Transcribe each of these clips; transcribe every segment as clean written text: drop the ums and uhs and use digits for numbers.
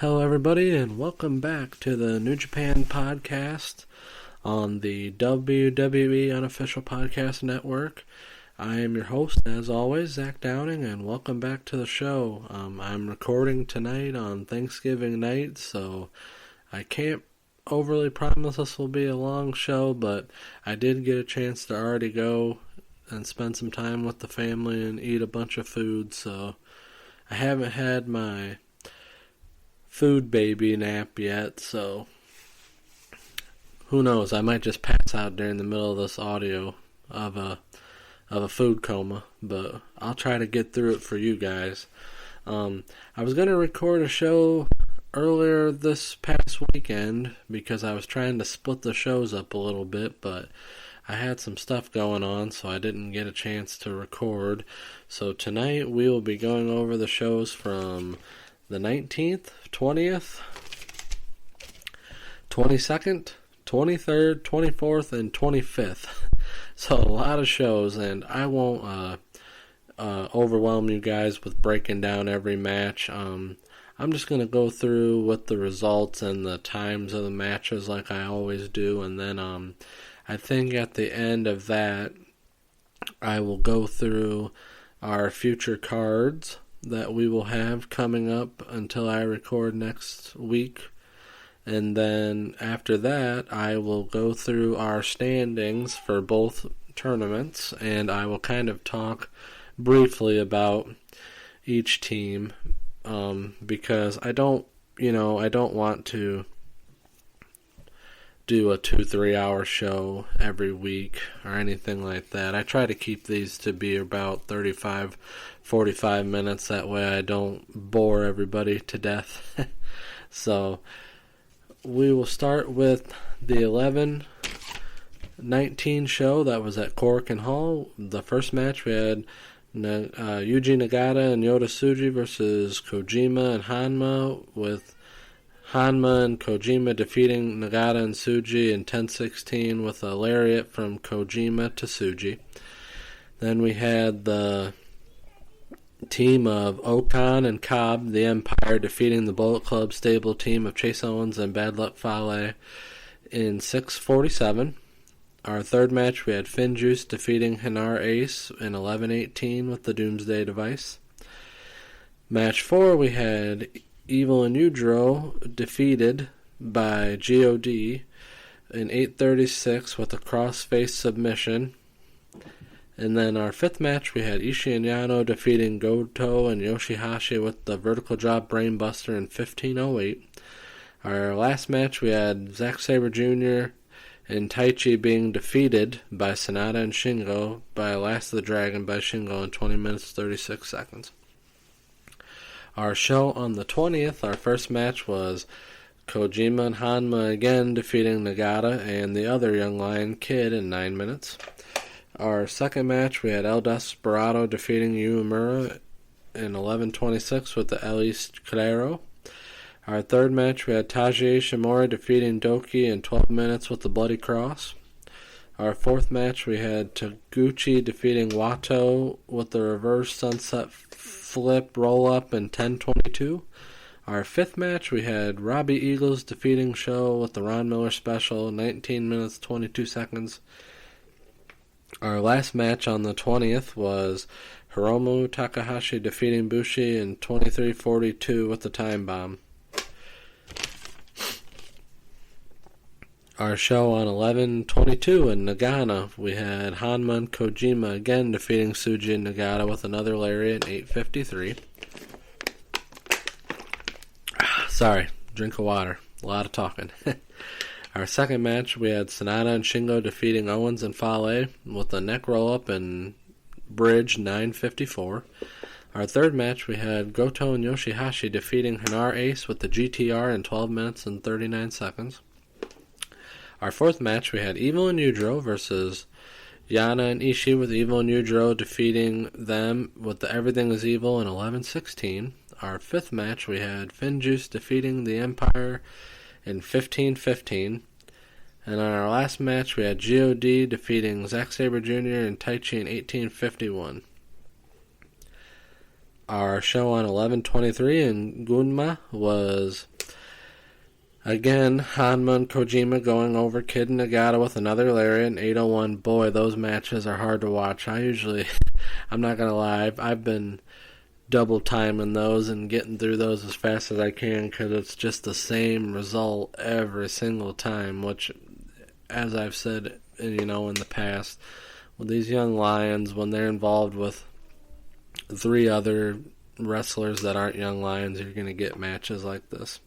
Hello, everybody, and welcome back to the New Japan podcast on the WWE Unofficial Podcast Network. I am your host, as always, Zack Downing, and welcome back to the show. I'm recording tonight on Thanksgiving night, so I can't overly promise this will be a long show, but I did get a chance to already go and spend some time with the family and eat a bunch of food, so I haven't had my food baby nap yet, so who knows, I might just pass out during the middle of this audio of a food coma, but I'll try to get through it for you guys. I was going to record a show earlier this past weekend because I was trying to split the shows up a little bit, but I had some stuff going on, so I didn't get a chance to record. So tonight we will be going over the shows from the 19th, 20th, 22nd, 23rd, 24th, and 25th. So a lot of shows, and I won't overwhelm you guys with breaking down every match. I'm just going to go through with the results and the times of the matches like I always do, and then I think at the end of that I will go through our future cards that we will have coming up until I record next week. And then after that, I will go through our standings for both tournaments, and I will kind of talk briefly about each team, because I don't want to do a 2-3 hour show every week or anything like that. I try to keep these to be about 35-45 minutes, that way I don't bore everybody to death. So we will start with the 11-19 show that was at Korakuen Hall. The first match we had Yuji Nagata and Yota Tsuji versus Kojima and Hanma, with Hanma and Kojima defeating Nagata and Tsuji in 10-16 with a lariat from Kojima to Tsuji. Then we had the team of Okan and Cobb, the Empire, defeating the Bullet Club stable team of Chase Owens and Bad Luck Fale in 6-47. Our third match, we had Finjuice defeating Hanare Ace in 11-18 with the Doomsday Device. Match 4, we had Evil and Yujiro defeated by GOD in 8:36 with a cross-face submission. And then our fifth match, we had Ishii and Yano defeating Goto and Yoshihashi with the vertical drop brainbuster in 15:08. Our last match, we had Zack Sabre Jr. and Taichi being defeated by Sanada and Shingo by Last of the Dragon by Shingo in 20 minutes 36 seconds. Our show on the 20th, our first match was Kojima and Hanma again defeating Nagata and the other Young Lion Kid in 9 minutes. Our second match, we had El Desperado defeating Uemura in 11:26 with the El Isquero. Our third match, we had Isha Mori defeating Doki in 12 minutes with the Bloody Cross. Our fourth match, we had Taguchi defeating Wato with the reverse sunset flip roll-up in 10:22. Our fifth match, we had Robbie Eagles defeating Sho with the Ron Miller special, 19 minutes 22 seconds. Our last match on the 20th was Hiromu Takahashi defeating Bushi in 23:42 with the Time Bomb. Our show on 11/22 in Nagano, we had Hanma and Kojima again defeating Tsuji and Nagata with another lariat in 8:53. Sorry, drink of water. A lot of talking. Our second match, we had Sanada and Shingo defeating Owens and Fale with a neck roll-up and bridge 9:54. Our third match, we had Goto and Yoshihashi defeating Hanare Ace with the GTR in 12 minutes and 39 seconds. Our fourth match, we had Evil and Yujiro versus Yana and Ishii, with Evil and Yujiro defeating them with the Everything is Evil in 11:16. Our fifth match, we had Finjuice defeating the Empire in 15:15. And on our last match, we had GOD defeating Zack Sabre Jr. and Taichi in 18:51. Our show on 11/23 in Gunma was, again, Hanma and Kojima going over Kid Nagata with another lariat in 801. Boy, those matches are hard to watch. I'm not going to lie, I've been double timing those and getting through those as fast as I can because it's just the same result every single time, which, as I've said, in the past, with these young lions, when they're involved with 3 other wrestlers that aren't young lions, you're going to get matches like this.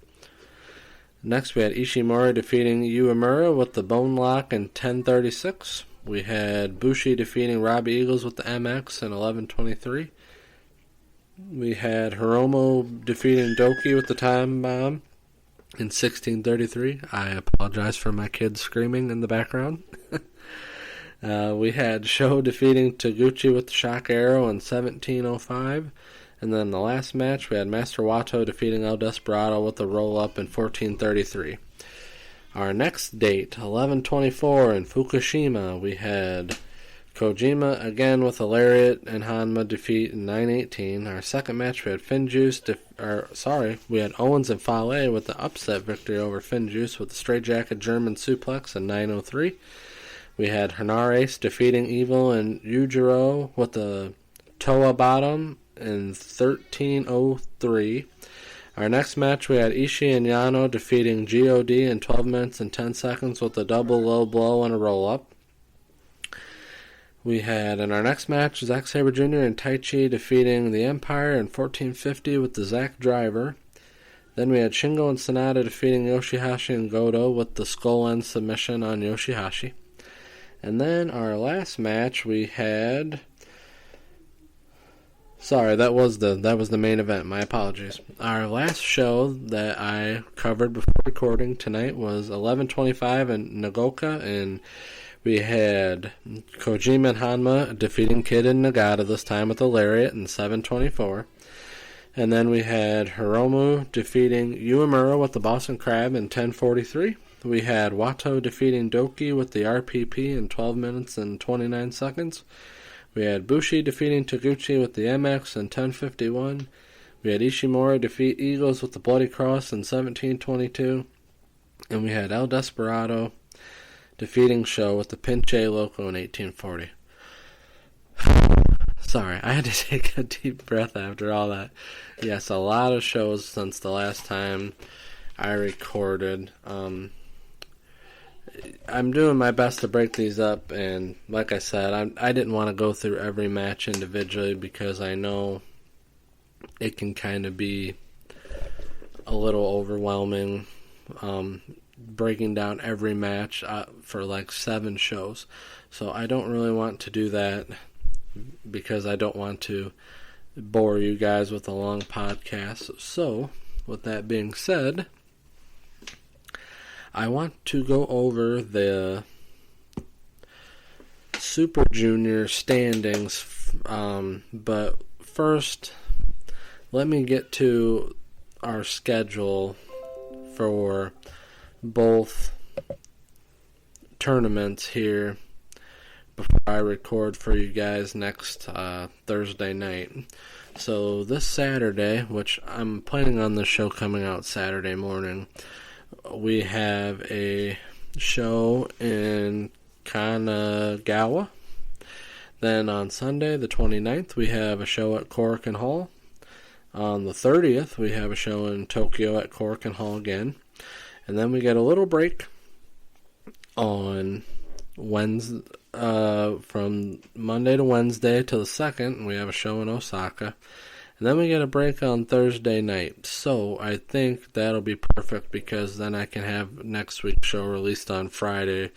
Next, we had Isha Mori defeating Uemura with the Bone Lock in 10:36. We had Bushi defeating Robbie Eagles with the MX in 11:23. We had Hiromu defeating Doki with the Time Bomb in 16:33. I apologize for my kids screaming in the background. We had Sho defeating Taguchi with the Shock Arrow in 17:05. And then the last match, we had Master Wato defeating El Desperado with the roll-up in 14:33. Our next date, 11/24 in Fukushima, we had Kojima again with a lariat and Hanma defeat in 9:18. Our second match, we had we had Owens and Fale with the upset victory over Finjuice with the straightjacket German suplex in 9:03. We had Hanare defeating Evil and Yujiro with the Toa Bottom in 13:03. Our next match, we had Ishii and Yano defeating GOD in 12 minutes and 10 seconds with a double low blow and a roll-up. We had, in our next match, Zack Sabre Jr. and Taichi defeating the Empire in 14:50 with the Zack Driver. Then we had Shingo and Sanada defeating Yoshihashi and Goto with the Skull End submission on Yoshihashi. And then our last match, we had... Sorry, that was the main event. My apologies. Our last show that I covered before recording tonight was 11:25 in Nagoka, and we had Kojima and Hanma defeating Kid and Nagata, this time with a lariat in 7:24. And then we had Hiromu defeating Uemura with the Boston Crab in 10:43. We had Wato defeating Doki with the RPP in 12 minutes and 29 seconds. We had Bushi defeating Taguchi with the MX in 10:51. We had Ishimori defeat Eagles with the Bloody Cross in 17:22. And we had El Desperado defeating Sho with the Pinche Loco in 18:40. Sorry, I had to take a deep breath after all that. Yes, a lot of shows since the last time I recorded. I'm doing my best to break these up, and like I said, I didn't want to go through every match individually because I know it can kind of be a little overwhelming, breaking down every match for like 7 shows. So I don't really want to do that because I don't want to bore you guys with a long podcast. So, with that being said, I want to go over the Super Junior standings, but first, let me get to our schedule for both tournaments here before I record for you guys next Thursday night. So this Saturday, which I'm planning on the show coming out Saturday morning, we have a show in Kanagawa. Then on Sunday, the 29th, we have a show at Korakuen Hall. On the 30th, we have a show in Tokyo at Korakuen Hall again. And then we get a little break on Wednesday, from Monday to Wednesday to the 2nd, and we have a show in Osaka. And then we get a break on Thursday night. So I think that'll be perfect because then I can have next week's show released on Friday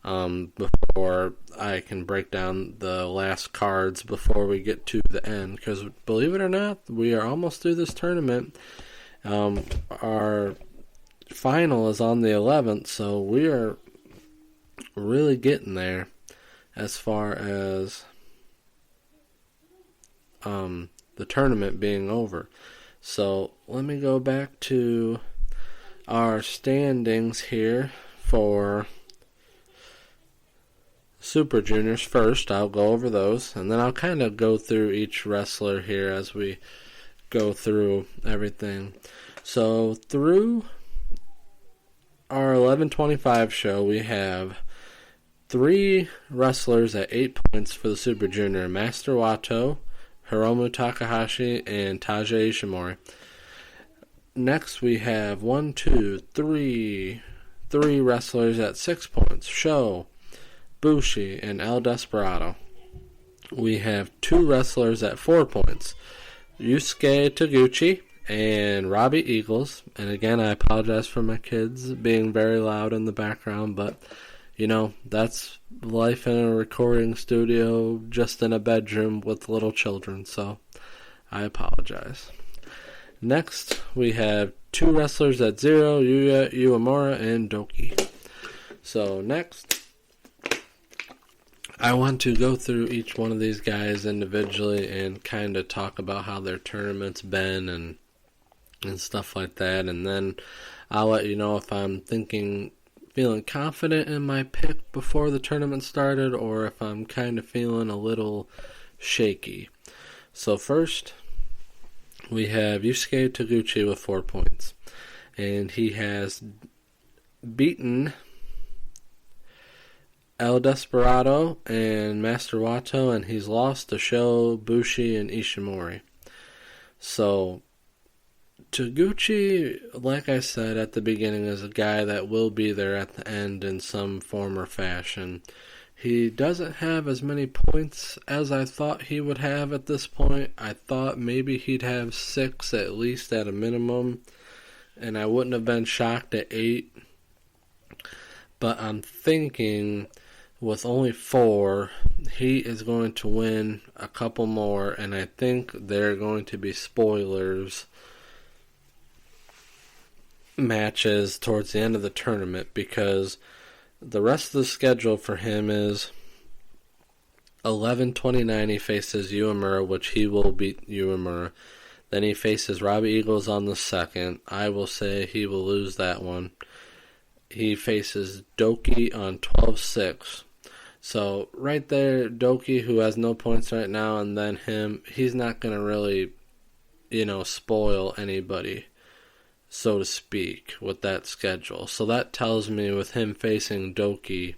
before I can break down the last cards before we get to the end. Because believe it or not, we are almost through this tournament. Our final is on the 11th, so we are really getting there as far as the tournament being over. So let me go back to our standings here for Super Juniors first. I'll go over those, and then I'll kind of go through each wrestler here as we go through everything. So through our 11:25 show, we have 3 wrestlers at 8 points for the Super Junior: Master Wato, Hiromu Takahashi, and Isha Mori. Next, we have 3 wrestlers at 6 points: Sho, Bushi, and El Desperado. We have 2 wrestlers at 4 points: Yusuke Taguchi and Robbie Eagles. And again, I apologize for my kids being very loud in the background, but that's life in a recording studio just in a bedroom with little children, so I apologize. Next, we have 2 wrestlers at 0, Yuya Uemura and Doki. So next, I want to go through each one of these guys individually and kind of talk about how their tournament's been and stuff like that, and then I'll let you know if I'm feeling confident in my pick before the tournament started or if I'm kind of feeling a little shaky. So first, we have Yusuke Taguchi with 4 points, and he has beaten El Desperado and Master Wato, and he's lost to Sho, Bushi, and Isha Mori. So, Taguchi, like I said at the beginning, is a guy that will be there at the end in some form or fashion. He doesn't have as many points as I thought he would have at this point. I thought maybe he'd have 6 at least at a minimum, and I wouldn't have been shocked at 8. But I'm thinking with only 4, he is going to win a couple more, and I think they're going to be spoilers matches towards the end of the tournament, because the rest of the schedule for him is 11:29 he faces Uemura, which he will beat Uemura. Then he faces Robbie Eagles on the 2nd. I will say he will lose that one. He faces Doki on 12/6. So right there, Doki, who has no points right now, and then him, he's not going to really, spoil anybody, so to speak, with that schedule. So that tells me with him facing Doki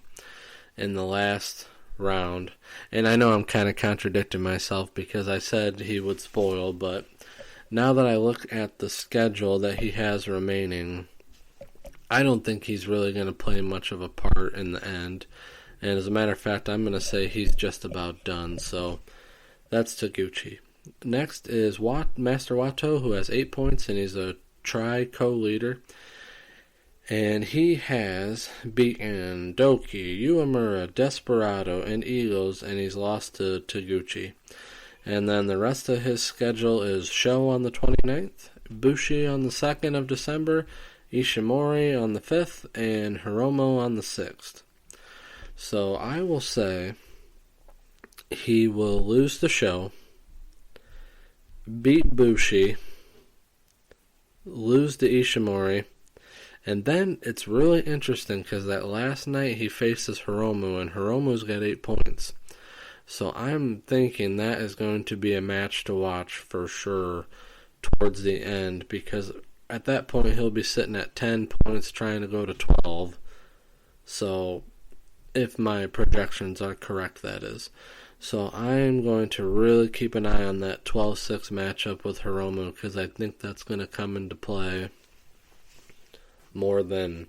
in the last round, and I know I'm kind of contradicting myself because I said he would spoil, but now that I look at the schedule that he has remaining, I don't think he's really going to play much of a part in the end. And as a matter of fact, I'm going to say he's just about done. So that's Taguchi. Next is Master Wato, who has 8 points, and he's a co-leader. And he has beaten Doki, Uemura, Desperado, and Eagles, and he's lost to Taguchi. And then the rest of his schedule is Sho on the 29th, Bushi on the 2nd of December, Isha Mori on the 5th, and Hiromu on the 6th. So I will say he will lose the Sho, beat Bushi, lose to Isha Mori, and then it's really interesting because that last night he faces Hiromu, and Hiromu's got 8 points. So I'm thinking that is going to be a match to watch for sure towards the end, because at that point he'll be sitting at 10 points trying to go to 12. So if my projections are correct, that is. So I'm going to really keep an eye on that 12-6 matchup with Hiromu, because I think that's going to come into play more than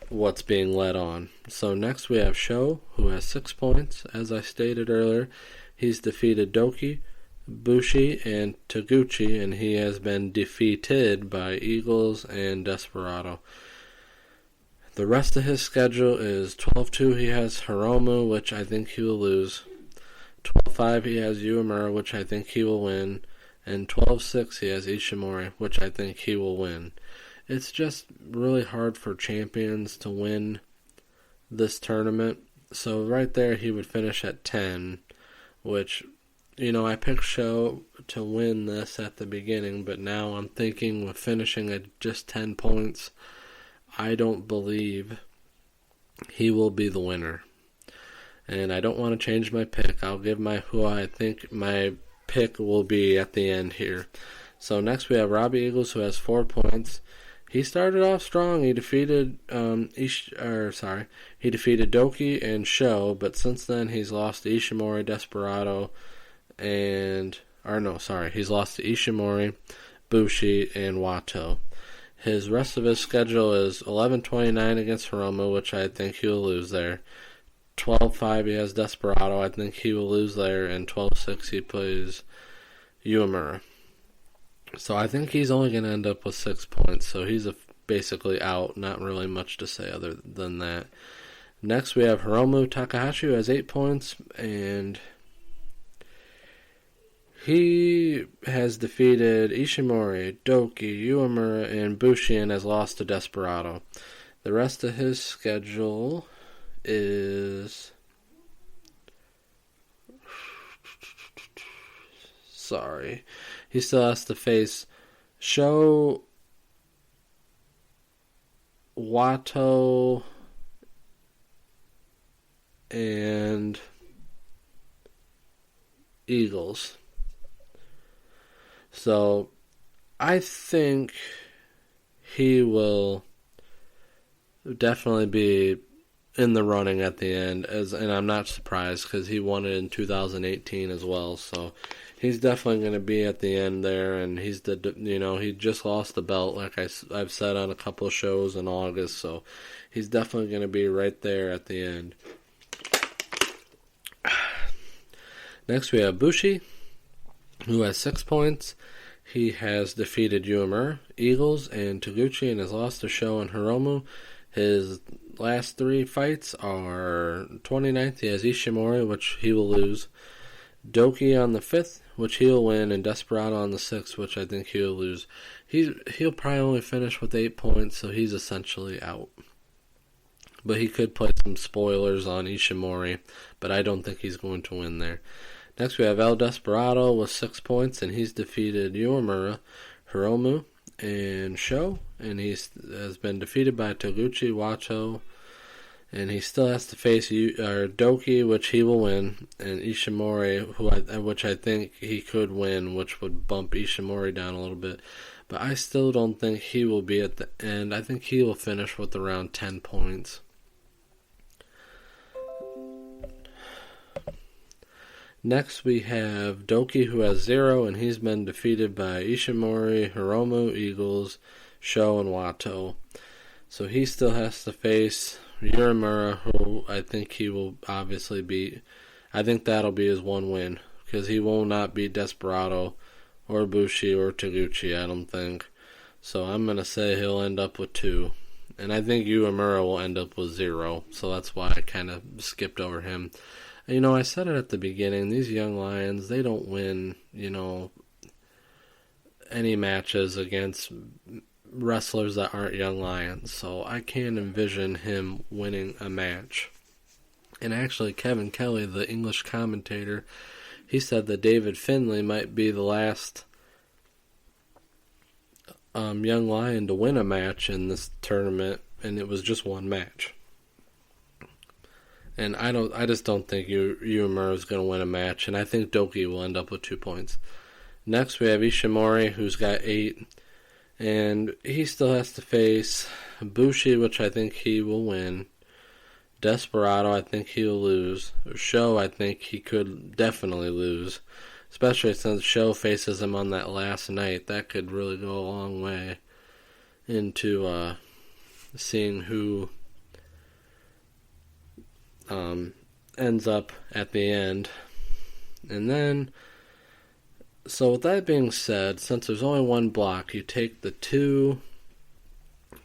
what's being led on. So next we have Sho, who has 6 points. As I stated earlier, he's defeated Doki, Bushi, and Taguchi, and he has been defeated by Eagles and Desperado. The rest of his schedule is 12-2 he has Hiromu, which I think he will lose. 12-5 he has Uemura, which I think he will win. And 12-6 he has Isha Mori, which I think he will win. It's just really hard for champions to win this tournament. So right there he would finish at 10, which, I picked Sho to win this at the beginning, but now I'm thinking with finishing at just 10 points, I don't believe he will be the winner. and I don't want to change my pick. I'll give who I think my pick will be at the end here. So next we have Robbie Eagles, who has 4 points. He started off strong. He defeated he defeated Doki and Sho, but since then he's lost to Isha Mori, Desperado, he's lost to Isha Mori, Bushi, and Wato. His rest of his schedule is 11-29 against Hiromu, which I think he'll lose there. 12-5 he has Desperado, I think he will lose there, and 12-6 he plays Uemura. So I think he's only going to end up with 6 points, so he's basically out, not really much to say other than that. Next we have Hiromu Takahashi, who has 8 points, and he has defeated Isha Mori, Doki, Uemura, and Bushi, and has lost to Desperado. The rest of his schedule is... He still has to face Sho, Wato, and Eagles. So I think he will definitely be in the running at the end, and I'm not surprised because he won it in 2018 as well. So he's definitely going to be at the end there, and he just lost the belt, like I've said on a couple of shows in August. So he's definitely going to be right there at the end. Next we have Bushi, who has 6 points. He has defeated Uemura, Eagles, and Taguchi, and has lost to Sho and Hiromu. His last 3 fights are 29th, he has Isha Mori, which he will lose. Doki on the 5th, which he'll win, and Desperado on the 6th, which I think he'll lose. He'll probably only finish with 8 points, so he's essentially out. But he could play some spoilers on Isha Mori, but I don't think he's going to win there. Next we have El Desperado with 6 points, and he's defeated Uemura, Hiromu, and Sho, and he has been defeated by Taguchi, Wato, and he still has to face Doki, which he will win, and Isha Mori, which I think he could win, which would bump Isha Mori down a little bit. But I still don't think he will be at the end. I think he will finish with around 10 points. Next we have Doki, who has 0, and he's been defeated by Isha Mori, Hiromu, Eagles, Sho, and Wato. So he still has to face Uemura, who I think he will obviously beat. I think that'll be his one win, because he will not beat Desperado or Bushi or Taguchi, I don't think. So I'm going to say he'll end up with 2. And I think Uemura will end up with 0, so that's why I kind of skipped over him. I said it at the beginning, these young lions, they don't win, any matches against wrestlers that aren't young lions, so I can't envision him winning a match. And actually, Kevin Kelly, the English commentator, he said that David Finlay might be the last young lion to win a match in this tournament, and it was just one match. And I just don't think Uemura is going to win a match, and I think Doki will end up with 2 points. Next, we have Isha Mori, who's got 8, and he still has to face Bushi, which I think he will win. Desperado, I think he'll lose. Sho, I think he could definitely lose, especially since Sho faces him on that last night. That could really go a long way into seeing who ends up at the end. And then, so with that being said, since there's only one block, you take the 2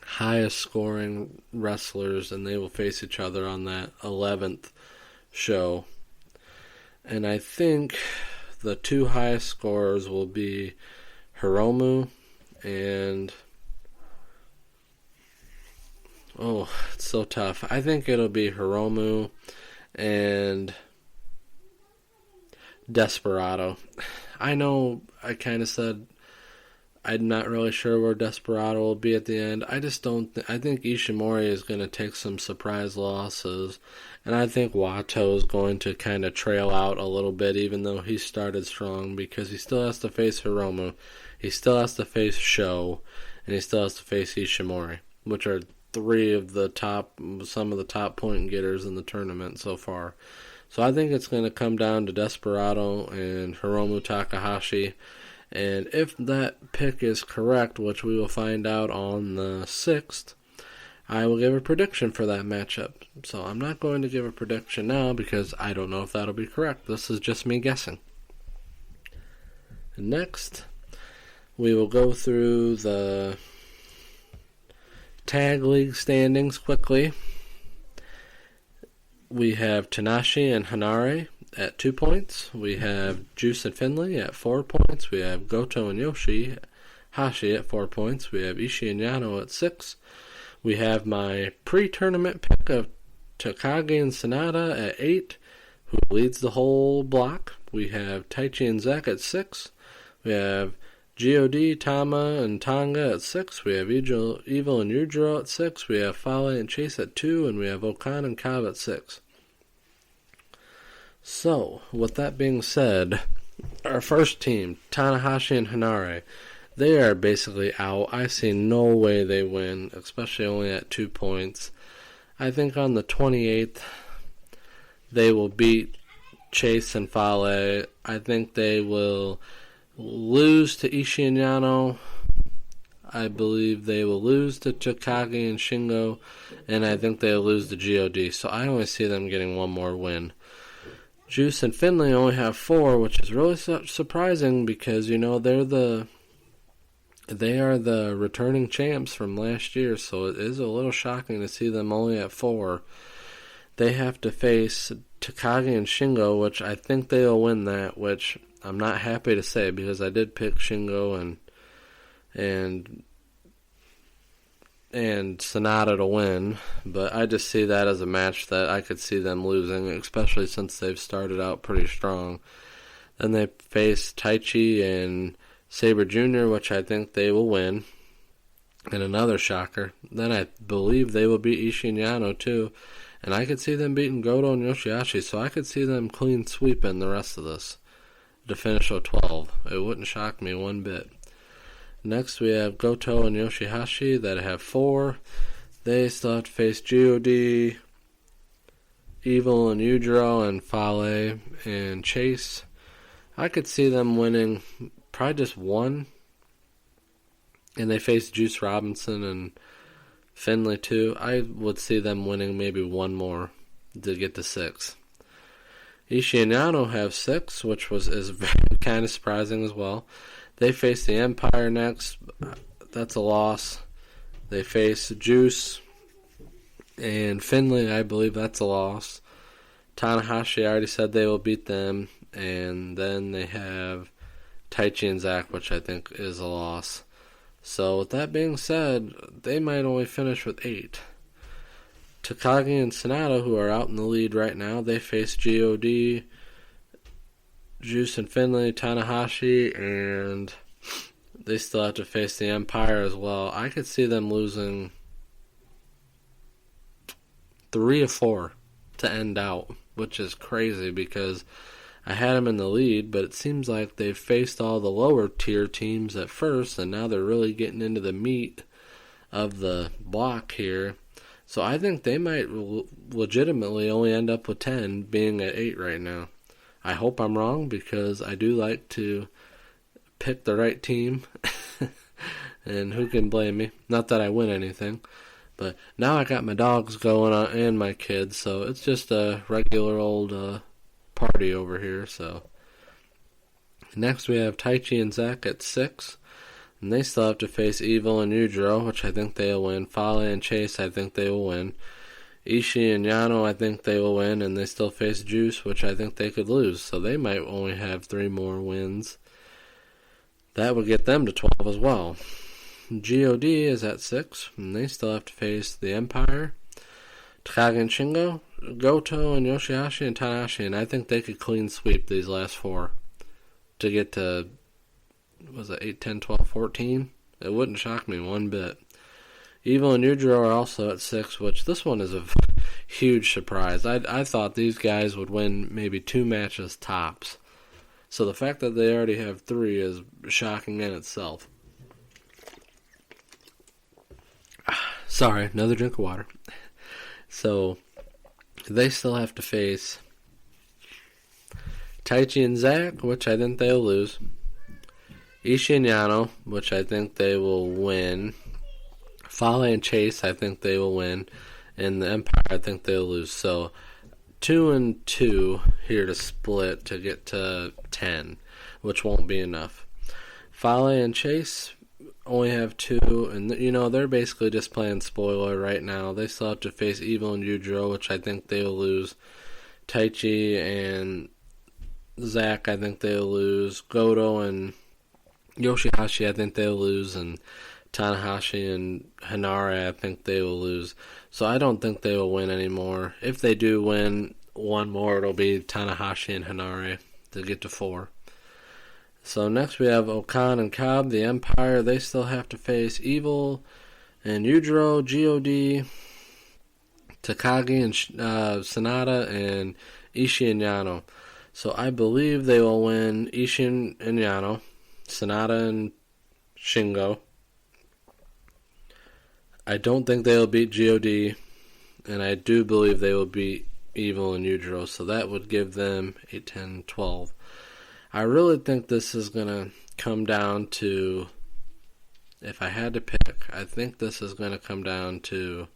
highest scoring wrestlers and they will face each other on that 11th show. And I think the 2 highest scorers will be Hiromu and... Oh, it's so tough. I think it'll be Hiromu and Desperado. I know I kind of said I'm not really sure where Desperado will be at the end. I just don't. I think Isha Mori is going to take some surprise losses, and I think Wato is going to kind of trail out a little bit, even though he started strong, because he still has to face Hiromu, he still has to face Sho, and he still has to face Isha Mori, which are some of the top point getters in the tournament so far. So I think it's going to come down to Desperado and Hiromu Takahashi. And if that pick is correct, which we will find out on the 6th, I will give a prediction for that matchup. So I'm not going to give a prediction now because I don't know if that'll be correct. This is just me guessing. Next, we will go through the tag league standings quickly. We have Tanahashi and Hanare at 2 points. We have Juice and Finlay at 4 points. We have Goto and Yoshihashi at 4 points. We have Ishii and Yano at 6. We have my pre-tournament pick of Takagi and Sanada at 8, who leads the whole block. We have Taichi and Zack at 6. We have God, Tama, and Tonga at 6. We have Evil and Yujiro at 6. We have Fale and Chase at 2. And we have Okan and Kav at 6. So, with that being said, our first team, Tanahashi and Hanare, they are basically out. I see no way they win, especially only at 2 points. I think on the 28th, they will beat Chase and Fale. I think they will lose to Ishii and Yano. I believe they will lose to Takagi and Shingo. And I think they will lose to God. So I only see them getting one more win. Juice and Finlay only have 4, which is really surprising because, they are the returning champs from last year, so it is a little shocking to see them only at 4. They have to face Takagi and Shingo, which I think they'll win that, which I'm not happy to say because I did pick Shingo and Sonata to win, but I just see that as a match that I could see them losing, especially since they've started out pretty strong. Then they face Taichi and Sabre Jr., which I think they will win, and another shocker. Then I believe they will beat Ishii and Yano too, and I could see them beating Goto and Yoshihashi, so I could see them clean sweeping the rest of this to finish with 12. It wouldn't shock me one bit. Next, we have Goto and Yoshihashi that have 4. They still have to face God, Evil and Yujiro, and Fale and Chase. I could see them winning probably just 1. And they face Juice Robinson and Finlay too. I would see them winning maybe 1 more to get to 6. Ishii and Yano have 6, which is kind of surprising as well. They face the Empire next. That's a loss. They face Juice and Finlay. I believe that's a loss. Tanahashi, I already said they will beat them. And then they have Taichi and Zack, which I think is a loss. So with that being said, they might only finish with 8. Takagi and Sonata, who are out in the lead right now, they face God, Juice and Finlay, Tanahashi, and they still have to face the Empire as well. I could see them losing 3 or 4 to end out, which is crazy because I had them in the lead, but it seems like they've faced all the lower tier teams at first, and now they're really getting into the meat of the block here. So I think they might legitimately only end up with 10, being at 8 right now. I hope I'm wrong because I do like to pick the right team. And who can blame me? Not that I win anything. But now I got my dogs going on and my kids, so it's just a regular old party over here. So next we have Taichi and Zack at 6. And they still have to face Evil and Yujiro, which I think they'll win. Fale and Chase, I think they will win. Ishii and Yano, I think they will win, and they still face Juice, which I think they could lose. So they might only have 3 more wins. That would get them to 12 as well. God is at 6, and they still have to face the Empire, Takagi and Shingo, Goto and Yoshihashi and Tanahashi, and I think they could clean sweep these last 4 to get to was it 8, 10, 12, 14? It wouldn't shock me one bit. Evil and Yujiro are also at 6, which this one is a huge surprise. I thought these guys would win maybe 2 matches tops. So the fact that they already have 3 is shocking in itself. Sorry, another drink of water. So they still have to face Taichi and Zack, which I think they'll lose. Ishii and Yano, which I think they will win. Fale and Chase, I think they will win. And the Empire, I think they'll lose. So 2 and 2 here to split to get to 10, which won't be enough. Fale and Chase only have 2, and they're basically just playing spoiler right now. They still have to face Evil and Yujiro, which I think they'll lose. Taichi and Zack, I think they'll lose. Goto and Yoshihashi, I think they'll lose. And Tanahashi and Hanare, I think they will lose. So I don't think they will win anymore. If they do win one more, it'll be Tanahashi and Hanare to get to 4. So next we have Okan and Cobb, the Empire. They still have to face Evil and Yujiro, God, Takagi and Sanada, and Ishii and Yano. So I believe they will win Ishii and Yano, Sanada and Shingo. I don't think they will beat God, and I do believe they will beat Evil and Yujiro, so that would give them 8, 10, 12. I really think this is going to come down to, if I had to pick, I think this is going to come down to,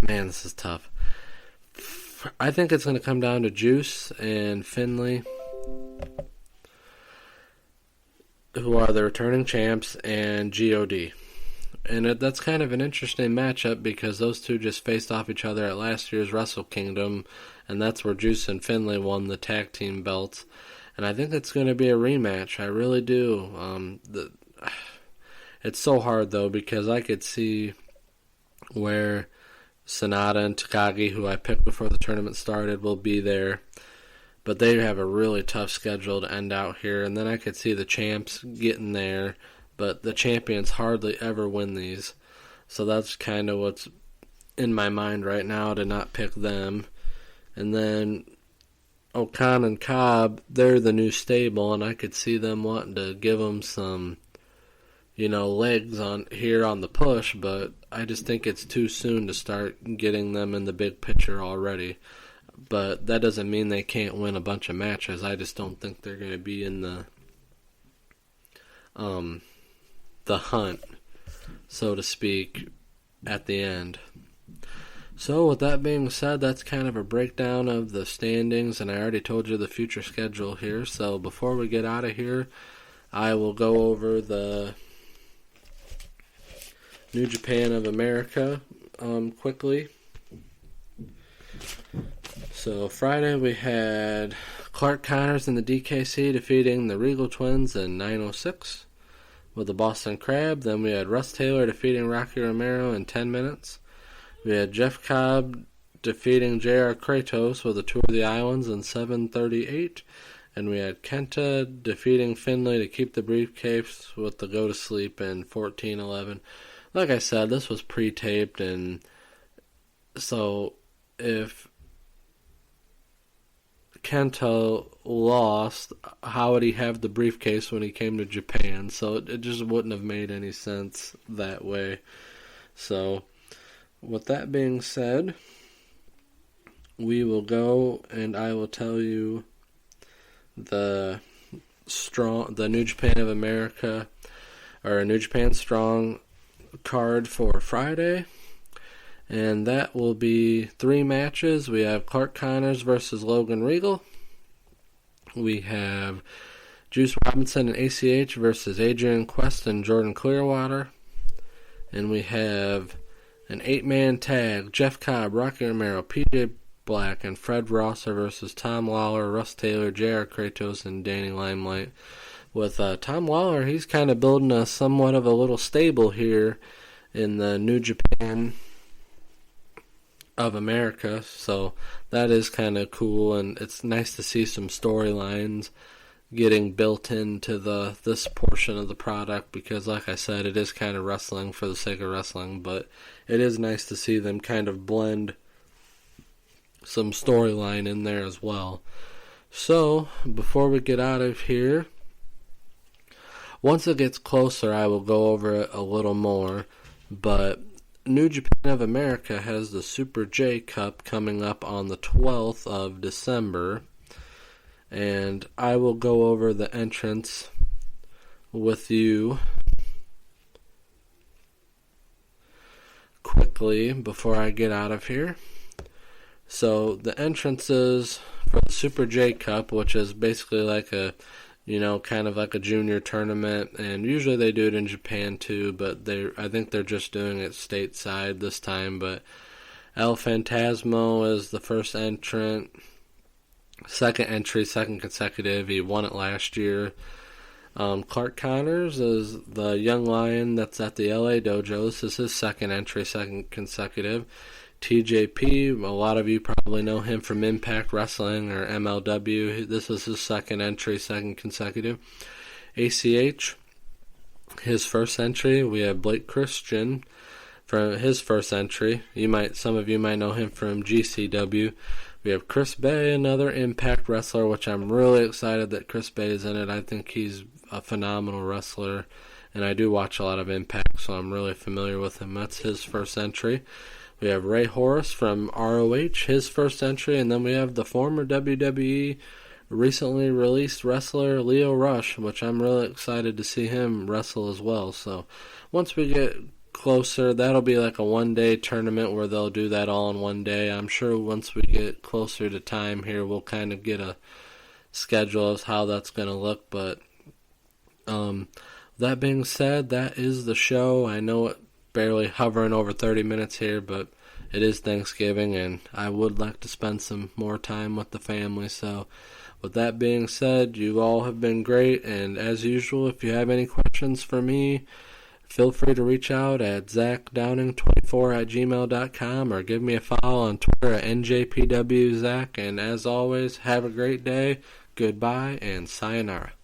man, this is tough. I think it's going to come down to Juice and Finlay, who are the returning champs, and God. And that's kind of an interesting matchup because those two just faced off each other at last year's Wrestle Kingdom, and that's where Juice and Finlay won the tag team belts. And I think it's going to be a rematch. I really do. It's so hard, though, because I could see where Sanada and Takagi, who I picked before the tournament started, will be there. But they have a really tough schedule to end out here. And then I could see the champs getting there. But the champions hardly ever win these. So that's kind of what's in my mind right now, to not pick them. And then Okan and Cobb, they're the new stable, and I could see them wanting to give them some, legs on here on the push, but I just think it's too soon to start getting them in the big picture already. But that doesn't mean they can't win a bunch of matches. I just don't think they're going to be in the hunt, so to speak, at the end. So with that being said, that's kind of a breakdown of the standings, and I already told you the future schedule here. So before we get out of here, I will go over the New Japan of America quickly. So Friday we had Clark Connors and the DKC defeating the Regal Twins in 9:06 with the Boston Crab. Then we had Russ Taylor defeating Rocky Romero in 10 minutes. We had Jeff Cobb defeating J.R. Kratos with a Tour of the Islands in 7:38. And we had Kenta defeating Finlay to keep the briefcase with the Go to Sleep in 14:11. Like I said, this was pre-taped, and so if Kenta lost, how would he have the briefcase when he came to Japan? So it just wouldn't have made any sense that way. So with that being said, we will go and I will tell you the New Japan of America, or a New Japan Strong card for Friday. And that will be 3 matches. We have Clark Connors versus Logan Regal. We have Juice Robinson and ACH versus Adrian Quest and Jordan Clearwater. And we have an 8-man tag, Jeff Cobb, Rocky Romero, PJ Black, and Fred Rosser versus Tom Lawler, Russ Taylor, J.R. Kratos, and Danny Limelight. With Tom Lawler, he's kind of building a somewhat of a little stable here in the New Japan of America, so that is kind of cool, and it's nice to see some storylines getting built into this portion of the product, because like I said, it is kind of wrestling for the sake of wrestling, but it is nice to see them kind of blend some storyline in there as well. So before we get out of here, once it gets closer I will go over it a little more, but New Japan of America has the Super J Cup coming up on the 12th of December, and I will go over the entrance with you quickly before I get out of here. So the entrances for the Super J Cup, which is basically like a, kind of like a junior tournament, and usually they do it in Japan too, but I think they're just doing it stateside this time. But El Phantasmo is the first entrant, second entry, second consecutive. He won it last year. Clark Connors is the young lion that's at the LA dojo. This is his second entry, second consecutive. TJP, a lot of you probably know him from Impact Wrestling or MLW. This is his second entry, second consecutive. ACH, his first entry. We have Blake Christian for his first entry. Some of you might know him from GCW. We have Chris Bay, another Impact wrestler, which I'm really excited that Chris Bay is in it. I think he's a phenomenal wrestler, and I do watch a lot of Impact, so I'm really familiar with him. That's his first entry. We have Ray Horace from ROH, his first entry, and then we have the former WWE recently released wrestler Leo Rush, which I'm really excited to see him wrestle as well. So once we get closer, that'll be like a one-day tournament where they'll do that all in one day. I'm sure once we get closer to time here, we'll kind of get a schedule of how that's going to look. But that being said, that is the show. I know it barely hovering over 30 minutes here, but it is Thanksgiving, and I would like to spend some more time with the family. So with that being said, you all have been great, and as usual, if you have any questions for me, feel free to reach out at zackdowning24@gmail.com or give me a follow on Twitter at NJPW Zack. And as always, have a great day, goodbye, and sayonara.